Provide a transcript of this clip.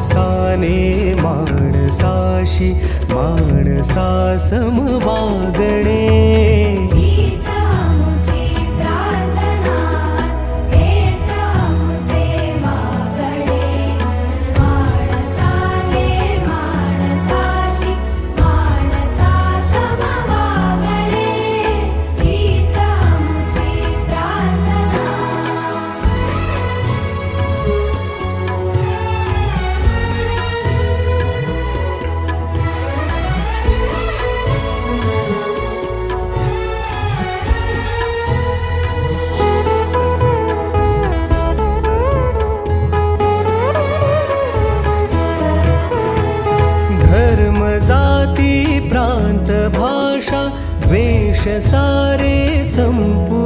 माणसाने माणसाशी माणसा सम वागणे. हीच आमुची प्रार्थना, हेच आमुचे मागणे. माणसाने माणसाशी माणसा सम वागणे. हीच आमुची प्रार्थना. धर्म जाती प्रांत भाषा द्वेष सारे संपू